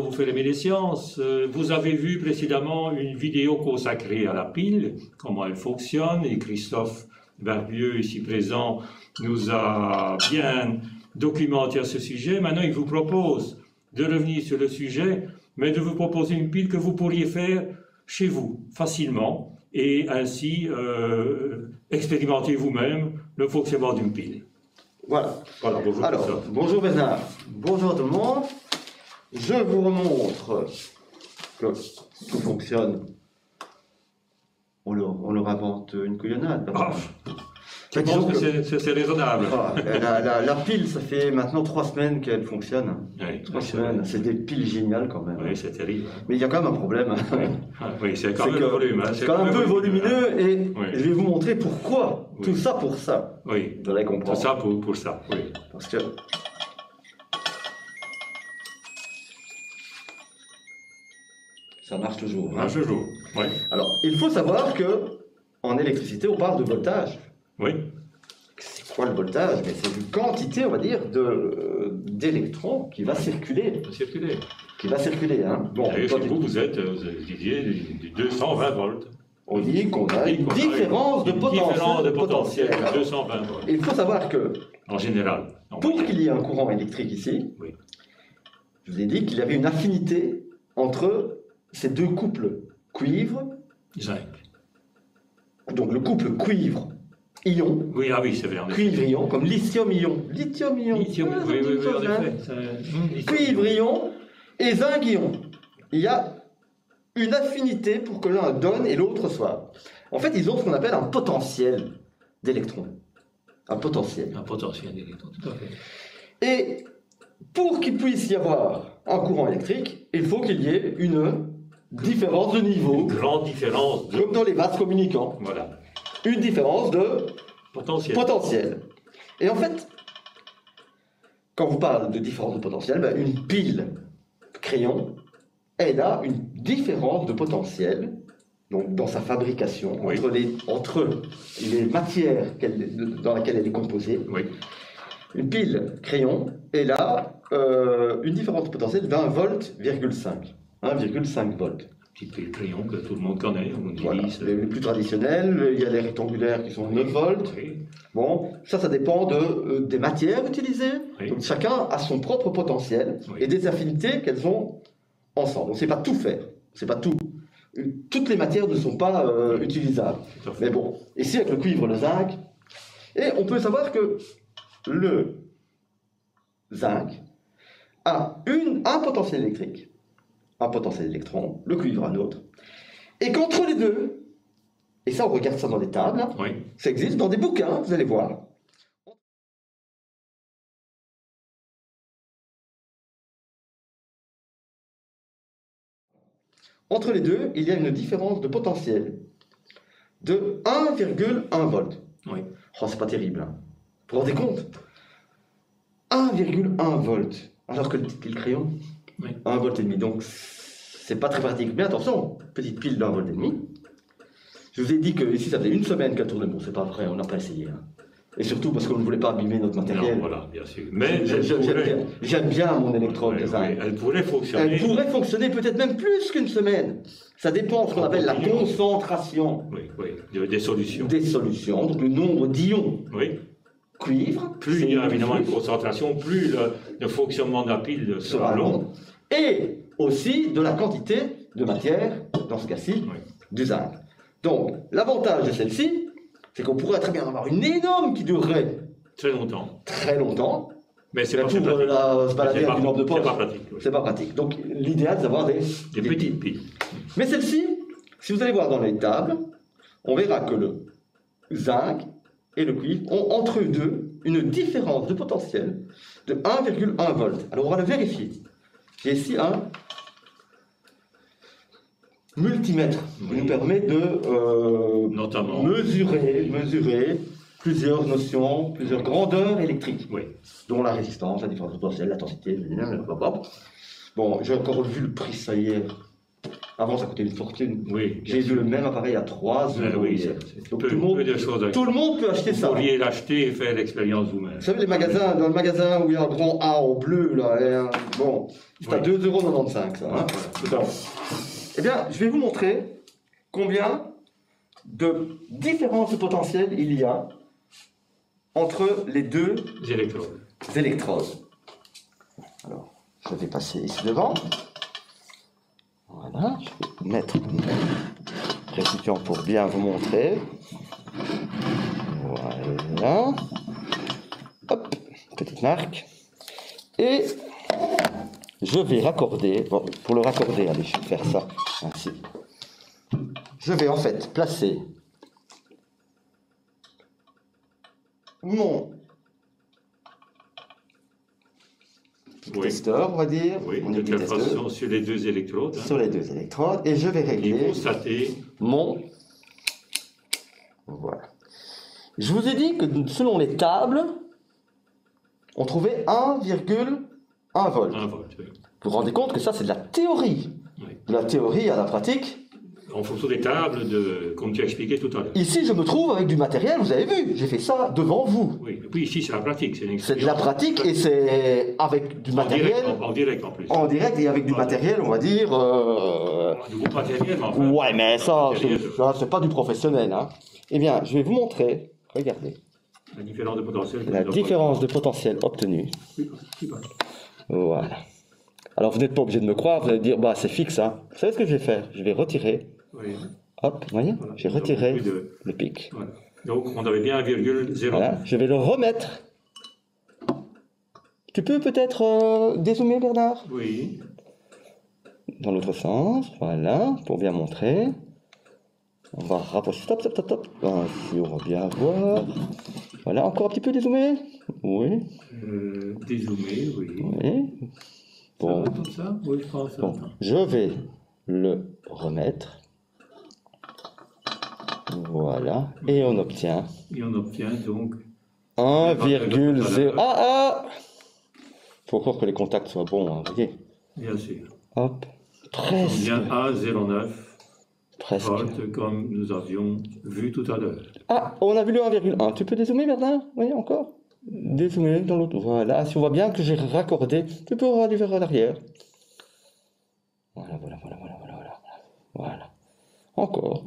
vous fait aimer les sciences. Vous avez vu précédemment une vidéo consacrée à la pile, comment elle fonctionne, et Christophe Barbieux, ici présent, nous a bien documenté à ce sujet. Maintenant, il vous propose de revenir sur le sujet, mais de vous proposer une pile que vous pourriez faire chez vous, facilement, et ainsi expérimenter vous-même le fonctionnement d'une pile. Voilà. Voilà, bonjour. Alors, bonjour Bernard, bonjour à tout le monde. Je vous remontre que tout fonctionne. On leur invente une couillonnade. Je pense que c'est raisonnable. La pile, ça fait maintenant 3 semaines qu'elle fonctionne. Oui, 3 semaines, c'est des piles géniales quand même. Oui, c'est terrible. Mais il y a quand même un problème. Oui, c'est quand même le volume. C'est quand même un peu volumineux et oui. je vais vous montrer pourquoi. Oui. Tout ça pour ça. Oui. Vous allez comprendre. Tout ça pour ça, oui. Parce que ça marche toujours. Ça marche toujours, oui. Alors, il faut savoir que en électricité, on parle de voltage. Oui. C'est quoi le voltage? Mais c'est une quantité, on va dire, d'électrons qui va circuler. Circuler. Qui va circuler. Hein. Bon, Et chez vous disiez du 220 volts. On dit qu'on a une différence de potentiel. 220 volts. Il faut savoir que, en général, pour qu'il y ait un courant électrique ici, oui. Je vous ai dit qu'il y avait une affinité entre ces deux couples cuivre-zinc. Donc le couple cuivre-ion. Oui, ah oui, c'est vrai. Cuivre-ion, comme lithium-ion. Lithium-ion. Lithium, oui, en effet. Cuivre-ion et zinc-ion. Il y a une affinité pour que l'un donne et l'autre soit. En fait, ils ont ce qu'on appelle un potentiel d'électrons. Un potentiel. Un potentiel d'électrons, tout à fait. Et pour qu'il puisse y avoir un courant électrique, il faut qu'il y ait une différence de niveau. Une grande différence de... Comme dans les vases communicants. Voilà. Une différence de potentiel. Et en fait, quand vous parlez de différence de potentiel, ben une pile crayon, elle a une différence de potentiel, donc dans sa fabrication, oui. entre les matières dans lesquelles elle est composée. Oui. Une pile crayon, elle a une différence de potentiel d'1,5 volt. 1,5 volts. Petite pile crayon que tout le monde connaît. On dit Voilà. Les plus traditionnels, il y a les rectangulaires qui sont 9 volts. Oui. Bon, ça dépend des matières utilisées. Oui. Donc chacun a son propre potentiel oui. et des affinités qu'elles ont ensemble. On ne sait pas tout faire. C'est pas tout. Toutes les matières ne sont pas utilisables. Mais bon, ici avec le cuivre, le zinc, et on peut savoir que le zinc a un potentiel électrique, un potentiel électron, le cuivre un autre, et qu'entre les deux, et ça on regarde ça dans les tables, oui. ça existe dans des bouquins, vous allez voir. Entre les deux, il y a une différence de potentiel de 1,1 volt. Oui. Oh, c'est pas terrible. Hein. Vous vous rendez compte? 1,1 volt. Alors que le crayon, oui. 1 volt et demi. Donc, c'est pas très pratique. Mais attention, petite pile d'1 volt et demi. Je vous ai dit que ici, ça faisait 1 semaine qu'elle tournait. Bon, c'est pas vrai, on n'a pas essayé. Hein. Et surtout parce qu'on ne voulait pas abîmer notre matériel. Non, voilà, bien sûr. Mais j'aime bien mon électrode. Oui, elle pourrait fonctionner. Elle pourrait fonctionner peut-être même plus qu'une semaine. Ça dépend de ce qu'on appelle la concentration. Oui, des solutions. Des solutions, donc le nombre d'ions. Oui. Cuivre. Plus il y a évidemment une concentration, plus le fonctionnement de la pile sera long. Et aussi de la quantité de matière, dans ce cas-ci, du zinc. Donc, l'avantage de celle-ci, c'est qu'on pourrait très bien avoir une énorme qui durerait très longtemps. Très longtemps. Mais c'est pas pratique. Se balader avec une lampe de poche. C'est pas pratique. C'est pas pratique. Donc, l'idéal, c'est d'avoir des petites piles. Mais celle-ci, si vous allez voir dans les tables, on verra que le zinc et le cuivre ont entre eux deux une différence de potentiel de 1,1 volt. Alors on va le vérifier. J'ai ici un multimètre qui nous permet de notamment mesurer plusieurs notions, plusieurs grandeurs électriques, dont la résistance, la différence de potentiel, l'intensité, Bon, j'ai encore vu le prix ça hier. Avant, ça coûtait une fortune. Oui. J'ai vu le même appareil à 3 euros. Oui, hier. Donc peu de choses à tout le monde peut acheter ça. Vous pourriez l'acheter et faire l'expérience vous-même. Vous savez, les magasins, dans le magasin où il y a un grand A en bleu, là, bon, c'est à 2,95 €, ça. Hein. Bon. Eh bien, je vais vous montrer combien de différences de potentiel il y a entre les deux électrodes. Alors, je vais passer ici devant. Voilà, je vais mettre le récipient pour bien vous montrer. Voilà. Hop, petite marque. Et je vais raccorder, bon, pour le raccorder, allez, je vais faire ça ainsi. Je vais en fait placer mon testeur, on va dire, mon de quelle façon, sur les deux électrodes. Sur les deux électrodes, et je vais régler mon... Voilà. Je vous ai dit que selon les tables, on trouvait 1,1 volt. 1 volt, oui. Vous vous rendez compte que ça, c'est de la théorie. Oui. De la théorie à la pratique. En fonction des tables, comme tu as expliqué tout à l'heure. Ici, je me trouve avec du matériel, vous avez vu, j'ai fait ça devant vous. Oui, et puis ici, c'est la pratique. C'est de la pratique et c'est avec du matériel. En direct en plus. En direct et avec du matériel, on va dire. Du gros matériel, mais enfin. Ouais, mais ça, c'est pas du professionnel. Hein. Eh bien, je vais vous montrer. Regardez. La différence de potentiel. La différence de potentiel obtenue. Voilà. Alors, vous n'êtes pas obligé de me croire, vous allez dire, bah, c'est fixe. Hein. Vous savez ce que je vais faire? Je vais retirer. Oui. Hop, vous voyez, voilà, j'ai retiré le pic. Voilà. Donc, on avait bien 1,0. Voilà, je vais le remettre. Tu peux peut-être dézoomer, Bernard? Oui. Dans l'autre sens, voilà, pour bien montrer. On va rapprocher, stop. Ainsi, on va bien voir. Voilà, encore un petit peu dézoomé? Oui. Dézoomé, oui. Oui. Bon. Ça va comme ça? Oui, je pense. Bon, je vais le remettre. Voilà. Et on obtient. Donc 1,0. Faut encore que les contacts soient bons, hein, vous voyez. Bien sûr. Hop. Presque. Bien 1,09 Presque. volts, comme nous avions vu tout à l'heure. Ah, on a vu le 1,1. Tu peux dézoomer, Bernard? Oui, encore. Dézoomer dans l'autre. Voilà. Si on voit bien que j'ai raccordé, tu peux aller vers l'arrière. Voilà. Voilà. Encore.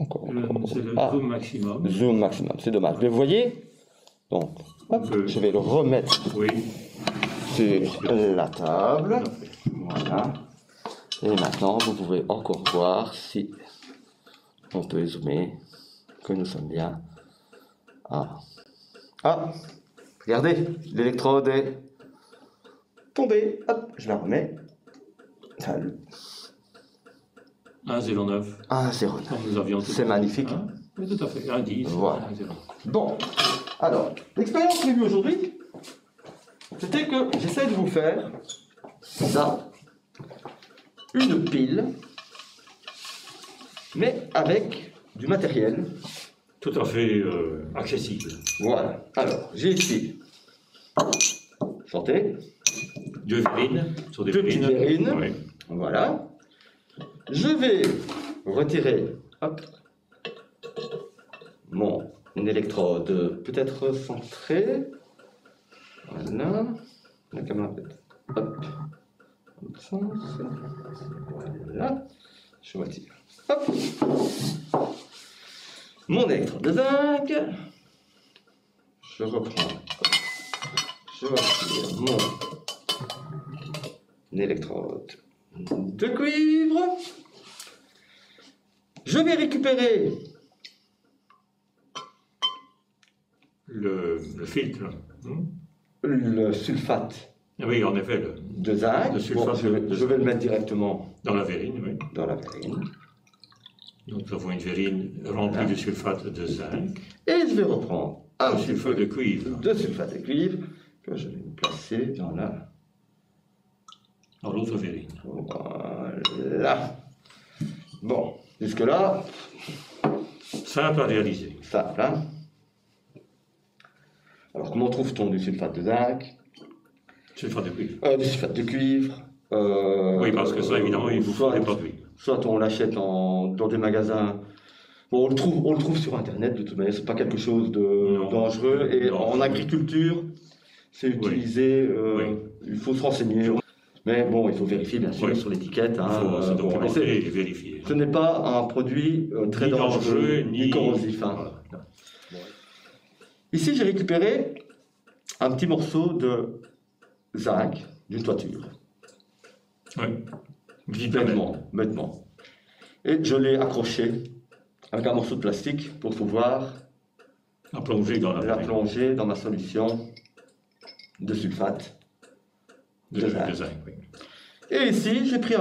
C'est le zoom maximum. Zoom maximum, c'est dommage. Mais vous voyez, donc, hop, je vais le remettre sur la table. Voilà. Et maintenant, vous pouvez encore voir si on peut zoomer, que nous sommes bien. Regardez, l'électrode est tombée. Hop, je la remets. 1,09. 1,09. Comme nous avions tout. C'est magnifique. Hein? Oui, tout à fait. 1,10. Voilà. Bon, alors, l'expérience prévue aujourd'hui, c'était que j'essaie de vous faire ça, une pile, mais avec du matériel. Tout à fait accessible. Voilà. Alors, j'ai ici, sortez. Deux verrines. Sur des petites verrines. Oui. Voilà. Je vais retirer, hop, mon électrode peut-être centrée. Voilà. La caméra peut-être. Hop. Dans le sens. Voilà. Je retire. Hop. Mon électrode de zinc. Je reprends. Je retire mon électrode de cuivre. Je vais récupérer le filtre. Le sulfate. Oui, en effet. De zinc. Le sulfate je vais le mettre directement dans la verrine. Oui. Dans la verrine. Donc nous avons une verrine remplie de sulfate de zinc. Et je vais reprendre un sulfate de cuivre. De sulfate de cuivre que je vais placer dans l'autre verrine. Voilà. Bon, jusque-là. Simple à réaliser. Simple, hein? Alors, comment trouve-t-on du sulfate de zinc? Sulfate de cuivre. Du sulfate de cuivre. Oui, parce que ça, évidemment, il vous faut des produits. soit on l'achète dans des magasins. Bon, on le trouve sur Internet de toute manière, c'est pas quelque chose de dangereux. Et en agriculture, c'est utilisé, il faut se renseigner. Mais bon, il faut vérifier bien sûr sur l'étiquette. Il faut se documenter et vérifier. Ce n'est pas un produit très dangereux, ni corrosif. Hein. Voilà. Ici, j'ai récupéré un petit morceau de zinc d'une toiture. Oui. Bêtement. Et je l'ai accroché avec un morceau de plastique pour pouvoir la plonger dans ma solution de sulfate de zinc. Oui. Et ici, j'ai pris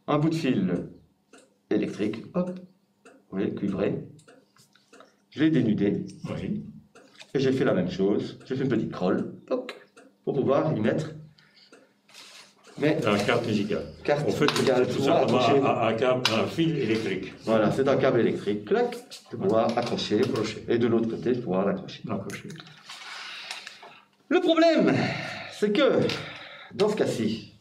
un bout de fil électrique, hop, vous voyez, cuivré. Je l'ai dénudé. Oui. Et j'ai fait la même chose. J'ai fait une petite crolle, pour pouvoir y mettre. Mais la carte musicale. En fait, tout simplement un fil électrique. Voilà, c'est un câble électrique, clac, pour pouvoir accrocher. Et de l'autre côté, pour pouvoir l'accrocher. Le problème, c'est que, dans ce cas-ci,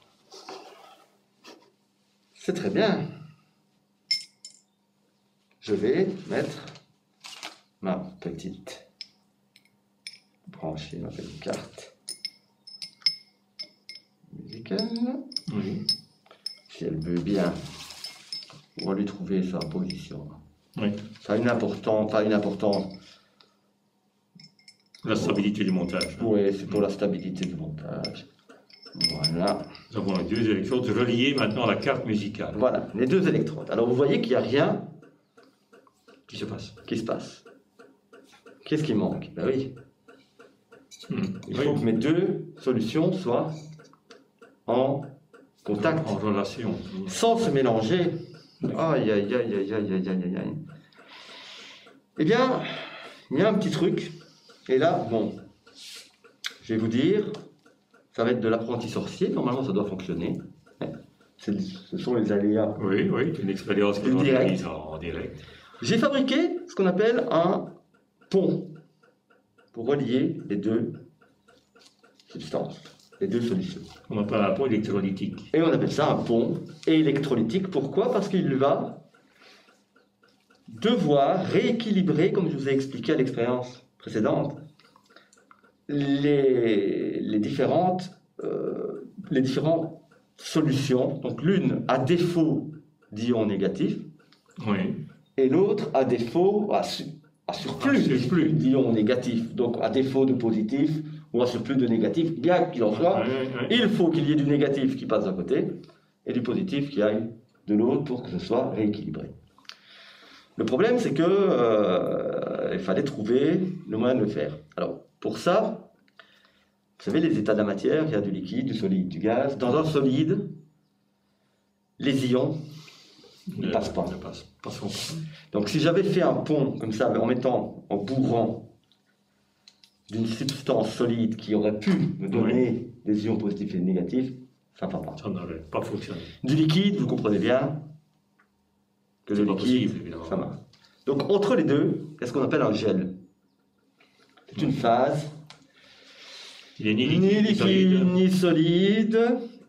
c'est très bien. Je vais mettre ma petite carte musicale. Oui. Si elle veut bien, on va lui trouver sa position. Oui. Ça a une importance. La stabilité du montage. Oui, c'est pour la stabilité du montage. Voilà. Nous avons les deux électrodes reliées maintenant à la carte musicale. Voilà, les deux électrodes. Alors vous voyez qu'il n'y a rien qui se passe. Qu'est-ce qui manque? Ben oui. Il faut que mes deux solutions soient en contact. En relation. Sans se mélanger. Aïe. Eh bien, il y a un petit truc. Et là, bon, je vais vous dire, ça va être de l'apprenti sorcier. Normalement, ça doit fonctionner. Ce sont les aléas. Oui, une expérience que l'on réalise en direct. J'ai fabriqué ce qu'on appelle un pont pour relier les deux substances, les deux solutions. On appelle un pont électrolytique. Et on appelle ça un pont électrolytique. Pourquoi? Parce qu'il va devoir rééquilibrer, comme je vous ai expliqué à l'expérience précédente, les différentes solutions. Donc l'une a défaut d'ion négatif, et l'autre a défaut, a surplus d'ion négatif. Donc à défaut de positif ou à surplus de négatif, bien qu'il en soit, il faut qu'il y ait du négatif qui passe d'un côté et du positif qui aille de l'autre pour que ce soit rééquilibré. Le problème, c'est que il fallait trouver le moyen de le faire. Alors, pour ça, vous savez, les états de la matière, il y a du liquide, du solide, du gaz. Dans un solide, les ions ne passent pas. Donc, si j'avais fait un pont comme ça, en bourrant d'une substance solide qui aurait pu me donner des ions positifs et négatifs, ça ne va pas. Ça n'aurait pas fonctionné. Du liquide, vous comprenez bien que le liquide, ça marche. Donc entre les deux, il y a ce qu'on appelle un gel. C'est une phase il est ni liquide ni solide,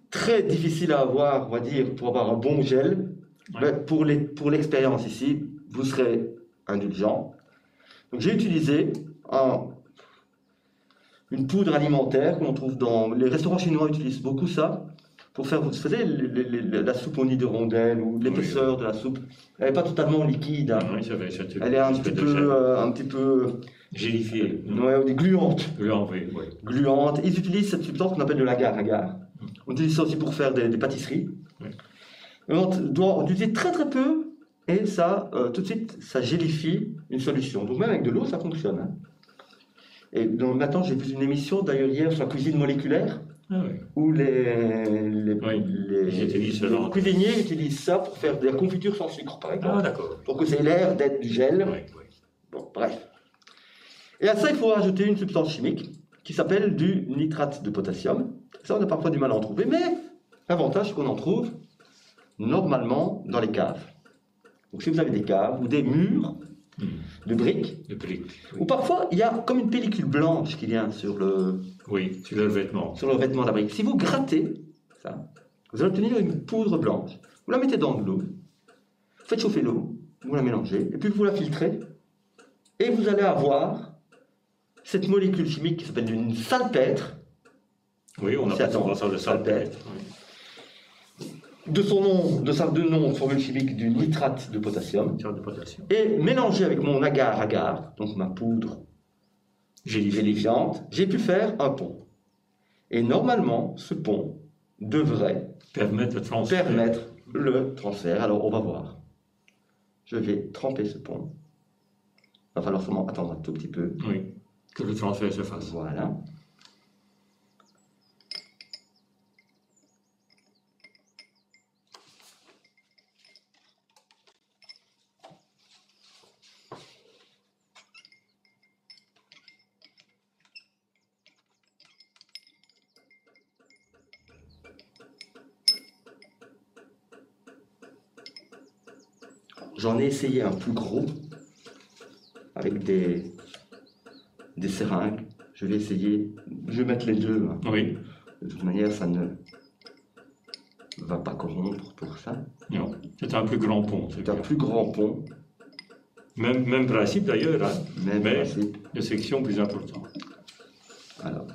très difficile à avoir, on va dire, pour avoir un bon gel. Mais pour l'expérience ici, vous serez indulgent. Donc j'ai utilisé une poudre alimentaire qu'on trouve dans les restaurants chinois, utilisent beaucoup ça. Pour faire, vous savez, la soupe au nid de rondelle ou l'épaisseur de la soupe, elle n'est pas totalement liquide. Hein. Elle est un petit peu gélifiée. Gluante. Gluante. Ils utilisent cette substance qu'on appelle de l'agar-agar. On utilise ça aussi pour faire des pâtisseries. On doit utiliser très très peu et ça, tout de suite, ça gélifie une solution. Donc même avec de l'eau, ça fonctionne. Hein. Et donc maintenant, j'ai vu une émission d'ailleurs hier sur la cuisine moléculaire. Où les cuisiniers utilisent ça pour faire de la confiture sans sucre, par exemple. Pour que ça ait l'air d'être du gel. Bon, bref. Et à ça, il faut rajouter une substance chimique qui s'appelle du nitrate de potassium. Ça, on a parfois du mal à en trouver, mais l'avantage, c'est qu'on en trouve normalement dans les caves. Donc si vous avez des caves ou des murs de briques, ou parfois il y a comme une pellicule blanche qui vient sur le vêtement. Sur le vêtement de la brique. Si vous grattez ça, vous allez obtenir une poudre blanche. Vous la mettez dans de l'eau, faites chauffer l'eau, vous la mélangez, et puis vous la filtrez, et vous allez avoir cette molécule chimique qui s'appelle du salpêtre. Oui, on appelle ça le salpêtre. De son nom, de formule chimique du nitrate de potassium. Et mélangé avec mon agar-agar, donc ma poudre gélifiante, j'ai pu faire un pont. Et normalement, ce pont devrait permettre le transfert. Alors, on va voir. Je vais tremper ce pont. Il va falloir seulement attendre un tout petit peu. Oui, que le transfert se fasse. Voilà. J'en ai essayé un plus gros, avec des seringues. Je vais essayer, je vais mettre les deux. Hein. Oui. De toute manière, ça ne va pas corrompre pour ça. Non, c'est un plus grand pont. C'est un plus grand pont. Même principe d'ailleurs, hein. Même principe. De section plus importante. Alors.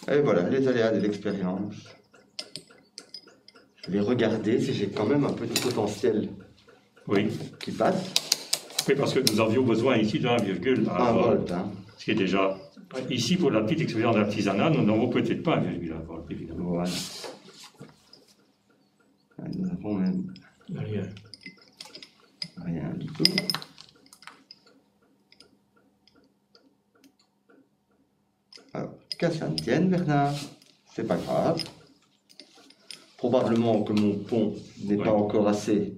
Et voilà, les aléas de l'expérience. Je vais regarder si j'ai quand même un petit potentiel qui passe. Oui, parce que nous avions besoin ici de 1,1 volt. Hein. Ce qui est déjà... Ici, pour la petite expérience d'artisanat, nous n'avons peut-être pas 1,1 volt, évidemment. Voilà. Nous n'avons même... Rien du tout. Alors, qu'à ça ne tienne, Bernard, c'est pas grave. Probablement que mon pont n'est pas encore assez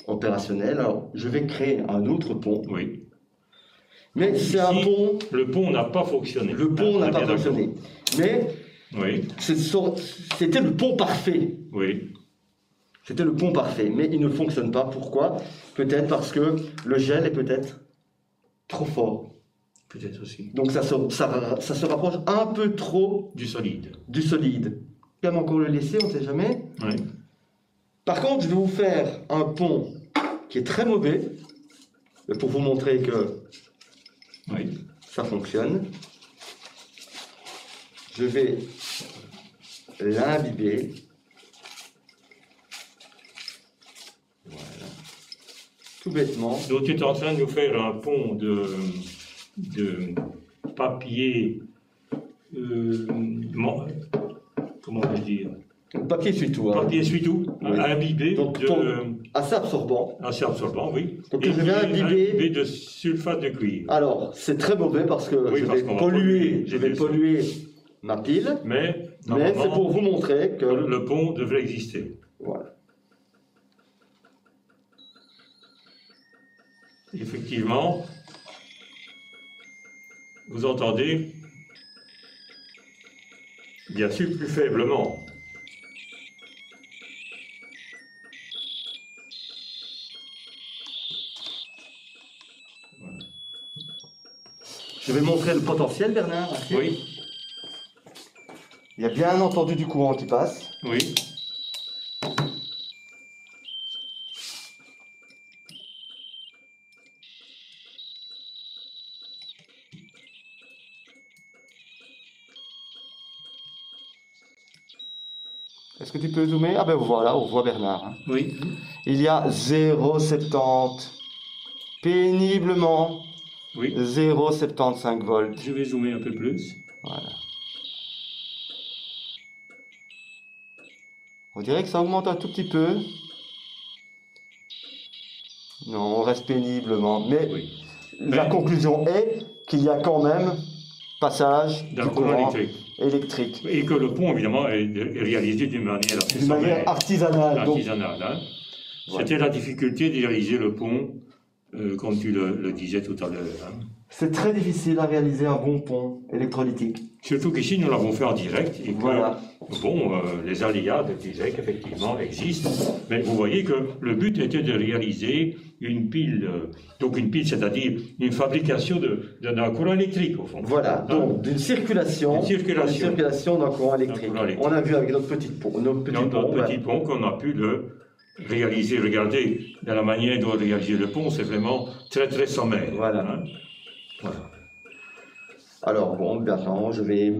opérationnel, alors je vais créer un autre pont. Oui. Mais c'est un pont... Le pont n'a pas fonctionné. Le pont n'a pas fonctionné. Mais c'était le pont parfait. Oui. C'était le pont parfait, mais il ne fonctionne pas. Pourquoi? Peut-être parce que le gel est peut-être trop fort. Peut-être aussi. Donc ça se rapproche un peu trop du solide. Du solide. Quand même encore le laisser, on ne sait jamais. Oui. Par contre, je vais vous faire un pont qui est très mauvais, pour vous montrer que ça fonctionne. Je vais l'imbiber. Voilà. Tout bêtement. Donc tu es en train de nous faire un pont de papier, comment on va dire? Papier essuie-tout. Hein. Papier essuie-tout, imbibé. Donc, assez absorbant. Assez absorbant, oui. Donc je vais imbiber de sulfate de cuivre. Alors, c'est très mauvais parce que je vais polluer ma pile. Mais c'est pour vous montrer que le pont devrait exister. Voilà. Effectivement, vous entendez, bien sûr plus faiblement. Voilà. Je vais montrer le potentiel, Bernard. Oui. Il y a bien entendu du courant qui passe. Oui. Est-ce que tu peux zoomer? Ah ben voilà, on voit Bernard. Hein. Oui. Il y a 0,70. Péniblement. Oui. 0,75 volts. Je vais zoomer un peu plus. Voilà. On dirait que ça augmente un tout petit peu. Non, on reste péniblement. Mais la conclusion est qu'il y a quand même passage du courant électrique. Et que le pont, évidemment, est réalisé d'une manière artisanale. Artisanale. Hein. C'était la difficulté de réaliser le pont, comme tu le disais tout à l'heure. Hein. C'est très difficile à réaliser un bon pont électrolytique. Surtout qu'ici, nous l'avons fait en direct. Et que, Voilà. bon, les aléas de direct, effectivement, existent. Mais vous voyez que le but était de réaliser une pile. Donc une pile, c'est-à-dire une fabrication d'un courant électrique, au fond. Voilà, donc d'une circulation d'un courant électrique. On a vu avec notre petit pont. Notre petit pont qu'on a pu le réaliser. Regardez, dans la manière dont réaliser le pont, c'est vraiment très, très sommaire. Voilà. Hein. Voilà. Alors bon, maintenant je vais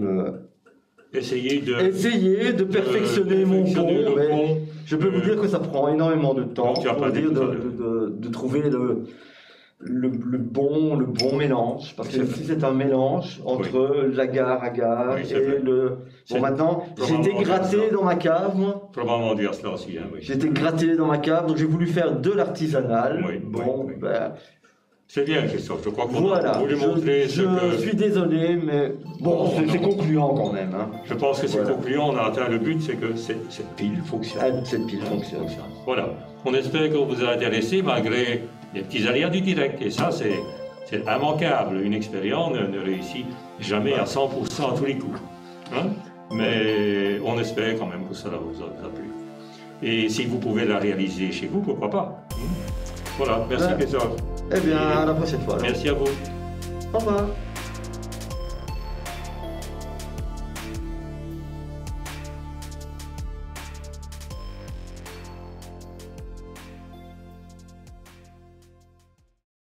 essayer de perfectionner mon pont. Je peux vous dire que ça prend énormément de temps de trouver le bon mélange. Parce que si c'est un mélange entre l'agar et le... Bon, maintenant, j'ai été gratté dans ma cave, moi. Probablement dire cela aussi, hein, oui. J'ai été gratté dans ma cave, donc j'ai voulu faire de l'artisanal. Oui, bon, oui. Ben... C'est bien, Christophe. Je crois qu'on voilà. a voulu montrer ce que... Je suis désolé, mais bon, c'est concluant quand même. Hein. Je pense que c'est concluant. On a atteint le but, c'est que cette pile fonctionne. Cette pile fonctionne. Voilà. On espère qu'on vous a intéressé malgré les petits aléas du direct. Et ça, c'est immanquable. Une expérience ne réussit jamais à 100% à tous les coups. Hein? Mais on espère quand même que cela vous a plu. Et si vous pouvez la réaliser chez vous, pourquoi pas? Voilà. Merci, Christophe. Eh bien, à la prochaine fois. Alors. Merci à vous. Au revoir.